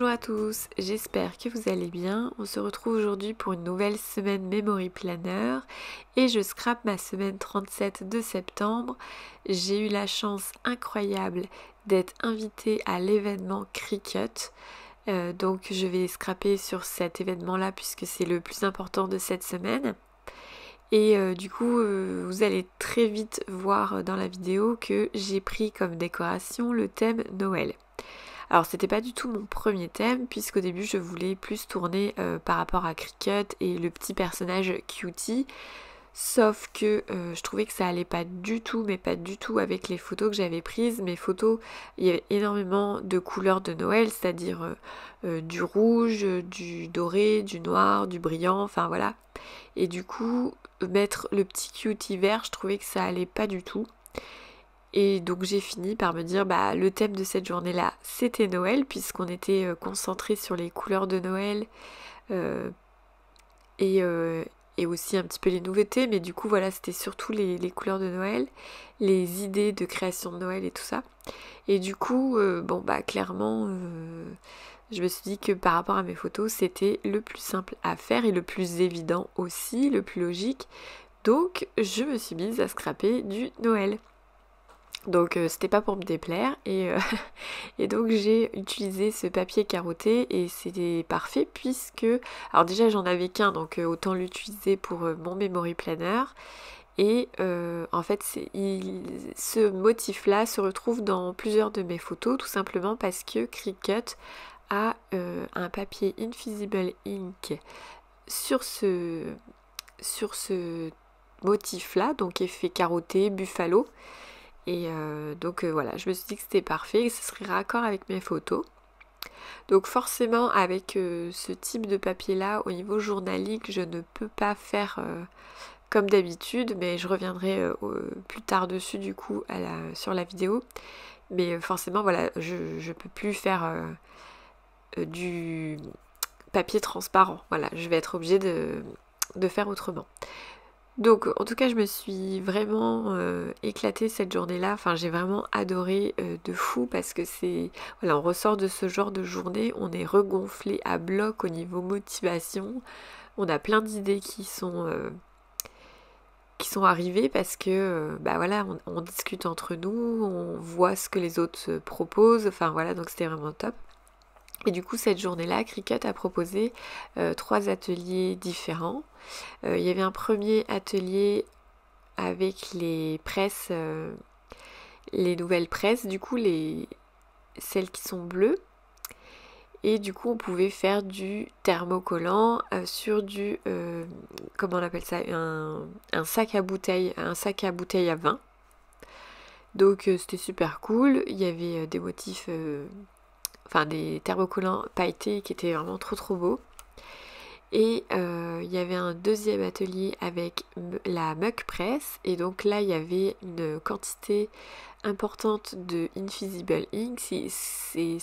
Bonjour à tous, j'espère que vous allez bien. On se retrouve aujourd'hui pour une nouvelle semaine Memory Planner et je scrape ma semaine 37 de septembre. J'ai eu la chance incroyable d'être invitée à l'événement Cricut. Donc je vais scraper sur cet événement-là puisque c'est le plus important de cette semaine. Et du coup, vous allez très vite voir dans la vidéo que j'ai pris comme décoration le thème Noël. Alors c'était pas du tout mon premier thème puisqu'au début je voulais plus tourner par rapport à Cricut et le petit personnage Cutie, sauf que je trouvais que ça allait pas du tout, mais pas du tout avec les photos que j'avais prises. Mes photos, il y avait énormément de couleurs de Noël, c'est-à-dire du rouge, du doré, du noir, du brillant, enfin voilà. Et du coup, mettre le petit Cutie vert, je trouvais que ça allait pas du tout. Et donc j'ai fini par me dire bah le thème de cette journée-là c'était Noël puisqu'on était concentré sur les couleurs de Noël euh, et, euh, et aussi un petit peu les nouveautés, mais du coup voilà c'était surtout les couleurs de Noël, les idées de création de Noël et tout ça. Et du coup bon bah clairement je me suis dit que par rapport à mes photos c'était le plus simple à faire et le plus évident aussi, le plus logique. Donc je me suis mise à scraper du Noël. Donc c'était pas pour me déplaire et donc j'ai utilisé ce papier carotté et c'était parfait puisque alors déjà j'en avais qu'un donc autant l'utiliser pour mon memory planner et en fait ce motif là se retrouve dans plusieurs de mes photos tout simplement parce que Cricut a un papier Invisible Ink sur ce motif là donc effet carotté, buffalo. Et donc voilà, je me suis dit que c'était parfait et que ce serait raccord avec mes photos. Donc forcément avec ce type de papier là, au niveau journalique, je ne peux pas faire comme d'habitude, mais je reviendrai plus tard dessus du coup sur la vidéo. Mais forcément voilà, je ne peux plus faire du papier transparent. Voilà, je vais être obligée de faire autrement. Donc en tout cas je me suis vraiment éclatée cette journée-là, enfin j'ai vraiment adoré de fou parce que c'est, voilà, on ressort de ce genre de journée, on est regonflé à bloc au niveau motivation, on a plein d'idées qui sont arrivées parce que bah voilà, on discute entre nous, on voit ce que les autres proposent, enfin voilà, donc c'était vraiment top. Et du coup cette journée-là, Cricut a proposé 3 ateliers différents. Il y avait un premier atelier avec les presses, les nouvelles presses, du coup celles qui sont bleues. Et du coup on pouvait faire du thermocollant sur du, comment on appelle ça, un sac à bouteille, à vin. Donc c'était super cool, il y avait des motifs, enfin des thermocollants pailletés qui étaient vraiment trop beaux. Et il y avait un deuxième atelier avec la mug press et donc là il y avait une quantité importante de Invisible Ink. C'est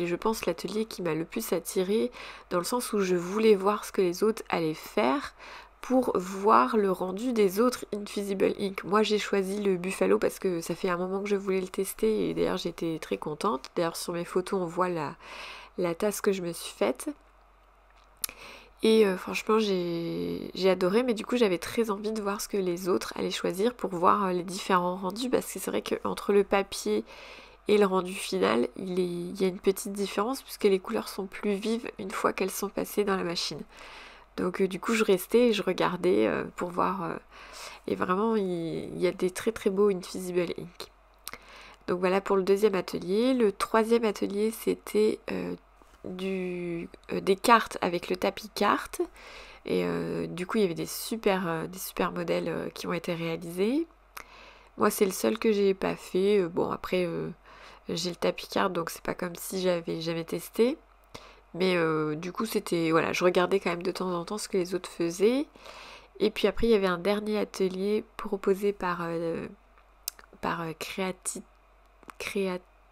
je pense l'atelier qui m'a le plus attirée dans le sens où je voulais voir ce que les autres allaient faire pour voir le rendu des autres Invisible Ink. Moi j'ai choisi le Buffalo parce que ça fait un moment que je voulais le tester et d'ailleurs j'étais très contente. D'ailleurs sur mes photos on voit la tasse que je me suis faite. Et franchement j'ai adoré, mais du coup j'avais très envie de voir ce que les autres allaient choisir pour voir les différents rendus parce que c'est vrai qu'entre le papier et le rendu final il y a une petite différence puisque les couleurs sont plus vives une fois qu'elles sont passées dans la machine. Donc du coup je restais et je regardais pour voir et vraiment il y a des très beaux Invisible Ink. Donc voilà pour le deuxième atelier. Le troisième atelier c'était des cartes avec le tapis carte et du coup il y avait des super modèles qui ont été réalisés. Moi c'est le seul que j'ai pas fait. Bon après j'ai le tapis carte donc c'est pas comme si j'avais jamais testé. Mais du coup c'était, voilà, je regardais quand même de temps en temps ce que les autres faisaient. Et puis après il y avait un dernier atelier proposé par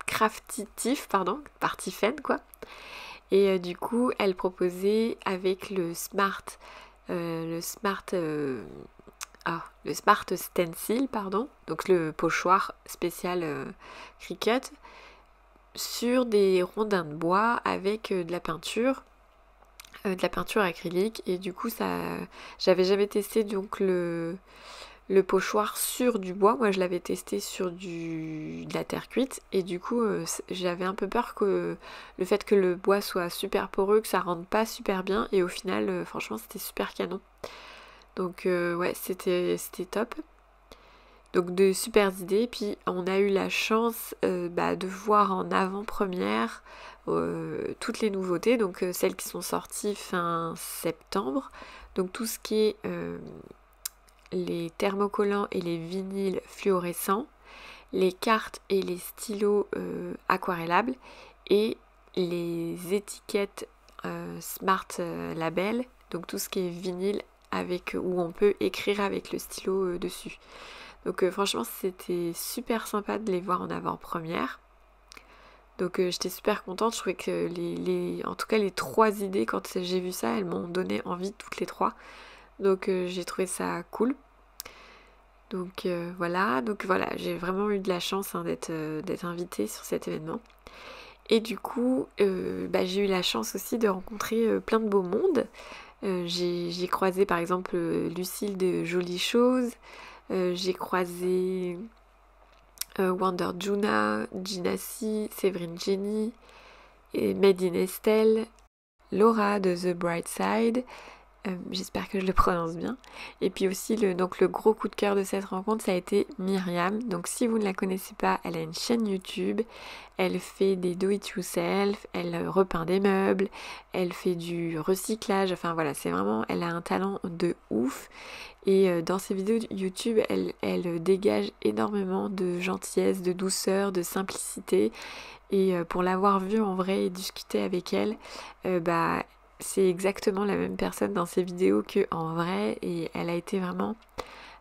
Craftitif, pardon, par Tiffen quoi. Et du coup, elle proposait avec le smart, le smart stencil, pardon, donc le pochoir spécial Cricut, sur des rondins de bois avec de la peinture acrylique. Et du coup, j'avais jamais testé donc le pochoir sur du bois. Moi, je l'avais testé sur de la terre cuite. Et du coup, j'avais un peu peur que le fait que le bois soit super poreux, que ça rende pas super bien. Et au final, franchement, c'était super canon. Donc ouais, c'était top. Donc de super idées. Puis on a eu la chance de voir en avant-première toutes les nouveautés. Donc celles qui sont sorties fin septembre. Donc tout ce qui est les thermocollants et les vinyles fluorescents, les cartes et les stylos aquarellables et les étiquettes Smart Label, donc tout ce qui est vinyle où on peut écrire avec le stylo dessus. Donc franchement c'était super sympa de les voir en avant-première. Donc j'étais super contente, je trouvais que en tout cas les 3 idées quand j'ai vu ça, elles m'ont donné envie toutes les 3. Donc j'ai trouvé ça cool. Donc voilà, j'ai vraiment eu de la chance d'être invitée sur cet événement. Et du coup, j'ai eu la chance aussi de rencontrer plein de beaux mondes. J'ai croisé par exemple Lucille de Jolies Choses, j'ai croisé Wonder Juna, Ginassi, Séverine Jenny, et Made in Estelle, Laura de The Bright Side. J'espère que je le prononce bien. Et puis aussi le gros coup de cœur de cette rencontre, ça a été Myriam. Donc si vous ne la connaissez pas, elle a une chaîne YouTube, elle fait des do-it-yourself, elle repeint des meubles, elle fait du recyclage, enfin voilà, elle a un talent de ouf. Et dans ses vidéos YouTube, elle dégage énormément de gentillesse, de douceur, de simplicité. Et pour l'avoir vue en vrai et discuter avec elle, c'est exactement la même personne dans ses vidéos qu'en vrai, et elle a été vraiment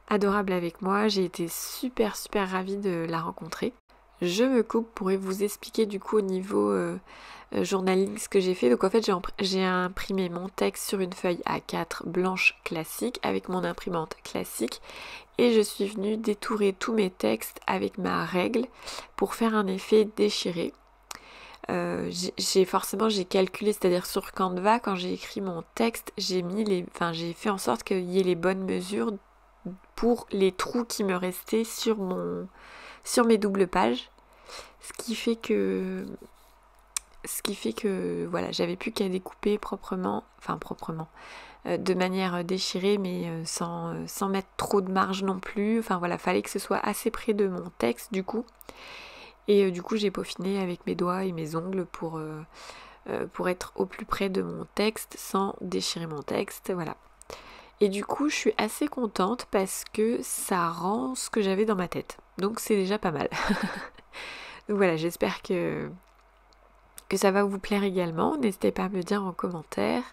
adorable avec moi. J'ai été super ravie de la rencontrer. Je me coupe pour vous expliquer du coup au niveau journaling ce que j'ai fait. Donc en fait j'ai imprimé mon texte sur une feuille A4 blanche classique avec mon imprimante classique, et je suis venue détourer tous mes textes avec ma règle pour faire un effet déchiré. J'ai calculé, c'est-à-dire sur Canva, quand j'ai écrit mon texte, j'ai fait en sorte qu'il y ait les bonnes mesures pour les trous qui me restaient sur mes doubles pages, ce qui fait que voilà, j'avais plus qu'à découper proprement, de manière déchirée, mais sans mettre trop de marge non plus. Enfin voilà, fallait que ce soit assez près de mon texte du coup. Et du coup j'ai peaufiné avec mes doigts et mes ongles pour être au plus près de mon texte sans déchirer mon texte, voilà. Et du coup je suis assez contente parce que ça rend ce que j'avais dans ma tête. Donc c'est déjà pas mal. Donc voilà, j'espère que ça va vous plaire également. N'hésitez pas à me dire en commentaire.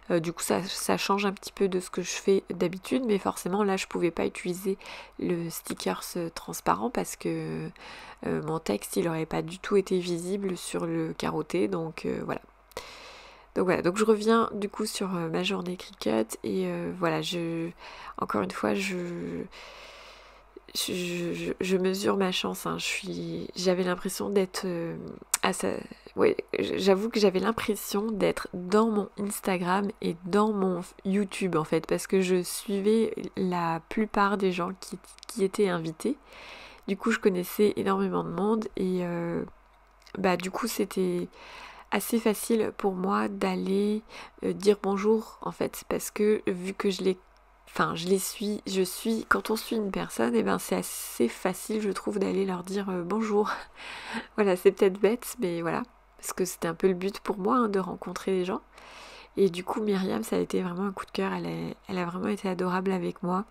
Du coup ça change un petit peu de ce que je fais d'habitude, mais forcément là je pouvais pas utiliser le stickers transparent parce que mon texte il aurait pas du tout été visible sur le carotté, donc voilà. Donc je reviens du coup sur ma journée Cricut, et voilà, encore une fois je mesure ma chance, hein. J'avais l'impression d'être j'avoue que j'avais l'impression d'être dans mon Instagram et dans mon YouTube en fait, parce que je suivais la plupart des gens qui étaient invités. Du coup je connaissais énormément de monde, et du coup c'était assez facile pour moi d'aller dire bonjour en fait, parce que vu que quand on suit une personne, et c'est assez facile je trouve d'aller leur dire bonjour. Voilà, c'est peut-être bête, mais voilà, parce que c'était un peu le but pour moi, hein, de rencontrer les gens. Et du coup Myriam, ça a été vraiment un coup de cœur, elle a vraiment été adorable avec moi,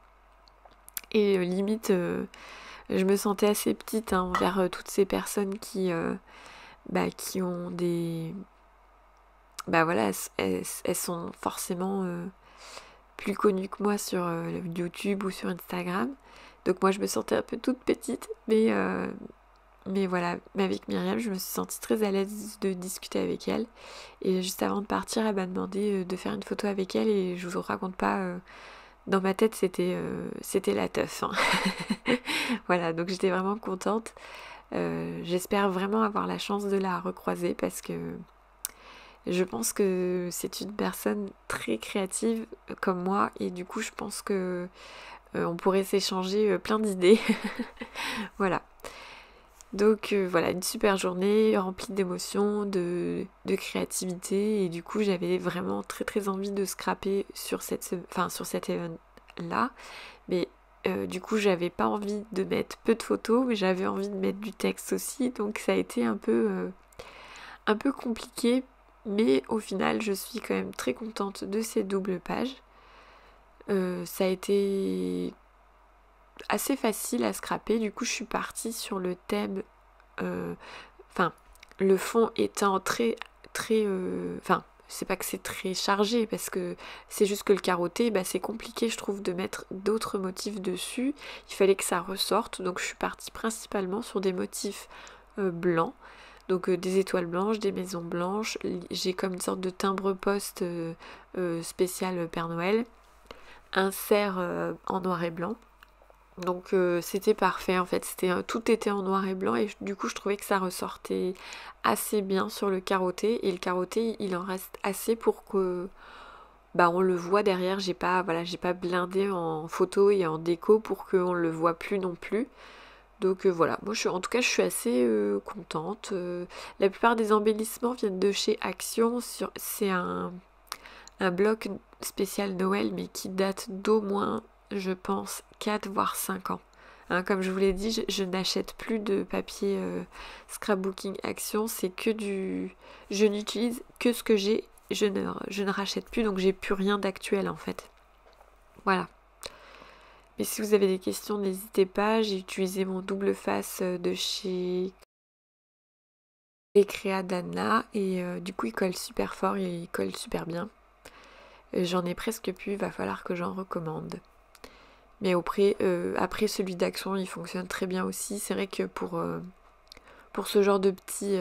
et limite je me sentais assez petite, hein, envers toutes ces personnes qui ont des... voilà, elles sont forcément plus connues que moi sur YouTube ou sur Instagram. Donc moi je me sentais un peu toute petite, mais voilà, mais avec Myriam je me suis sentie très à l'aise de discuter avec elle. Et juste avant de partir, elle m'a demandé de faire une photo avec elle, et je vous raconte pas, dans ma tête c'était la teuf, hein. Voilà, donc j'étais vraiment contente. J'espère vraiment avoir la chance de la recroiser parce que je pense que c'est une personne très créative comme moi et du coup je pense que on pourrait s'échanger plein d'idées. Voilà. Donc voilà, une super journée remplie d'émotions, de créativité et du coup j'avais vraiment très très envie de scraper sur sur cet événement là. Mais du coup j'avais pas envie de mettre peu de photos mais j'avais envie de mettre du texte aussi donc ça a été un peu compliqué mais au final je suis quand même très contente de ces doubles pages. Ça a été assez facile à scraper, du coup je suis partie sur le thème, enfin le fond étant très, enfin c'est pas que c'est très chargé parce que c'est juste que le carotté, bah, c'est compliqué je trouve de mettre d'autres motifs dessus, il fallait que ça ressorte donc je suis partie principalement sur des motifs blancs. Donc des étoiles blanches, des maisons blanches, j'ai comme une sorte de timbre-poste spécial Père Noël, un cerf en noir et blanc. Donc c'était parfait en fait, tout était en noir et blanc et du coup je trouvais que ça ressortait assez bien sur le carotté et le carotté il en reste assez pour que bah on le voit derrière, j'ai pas blindé en photo et en déco pour qu'on le voit plus non plus. Donc voilà, moi en tout cas je suis assez contente. La plupart des embellissements viennent de chez Action, c'est un bloc spécial Noël mais qui date d'au moins je pense 4 voire 5 ans. Hein, comme je vous l'ai dit, je n'achète plus de papier scrapbooking Action, c'est que du... Je n'utilise que ce que j'ai, je ne rachète plus donc j'ai plus rien d'actuel en fait. Voilà. Mais si vous avez des questions, n'hésitez pas. J'ai utilisé mon double face de chez Ecrea d'Anna et du coup il colle super fort et il colle super bien. J'en ai presque plus, il va falloir que j'en recommande. Mais après celui d'Action il fonctionne très bien aussi. C'est vrai que pour ce genre de petits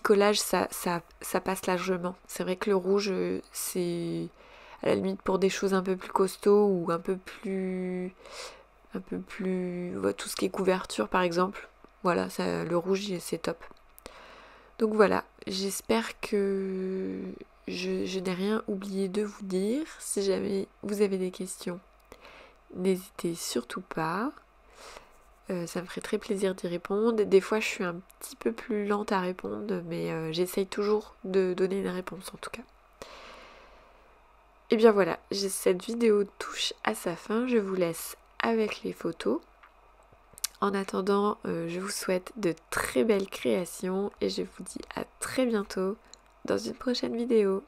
collages ça passe largement. C'est vrai que le rouge c'est à la limite pour des choses un peu plus costauds ou tout ce qui est couverture par exemple. Voilà, le rouge c'est top. Donc voilà, j'espère que je n'ai rien oublié de vous dire. Si jamais vous avez des questions, n'hésitez surtout pas. Ça me ferait très plaisir d'y répondre. Des fois je suis un petit peu plus lente à répondre, mais j'essaye toujours de donner une réponse en tout cas. Et bien voilà, cette vidéo touche à sa fin. Je vous laisse avec les photos. En attendant, je vous souhaite de très belles créations et je vous dis à très bientôt dans une prochaine vidéo.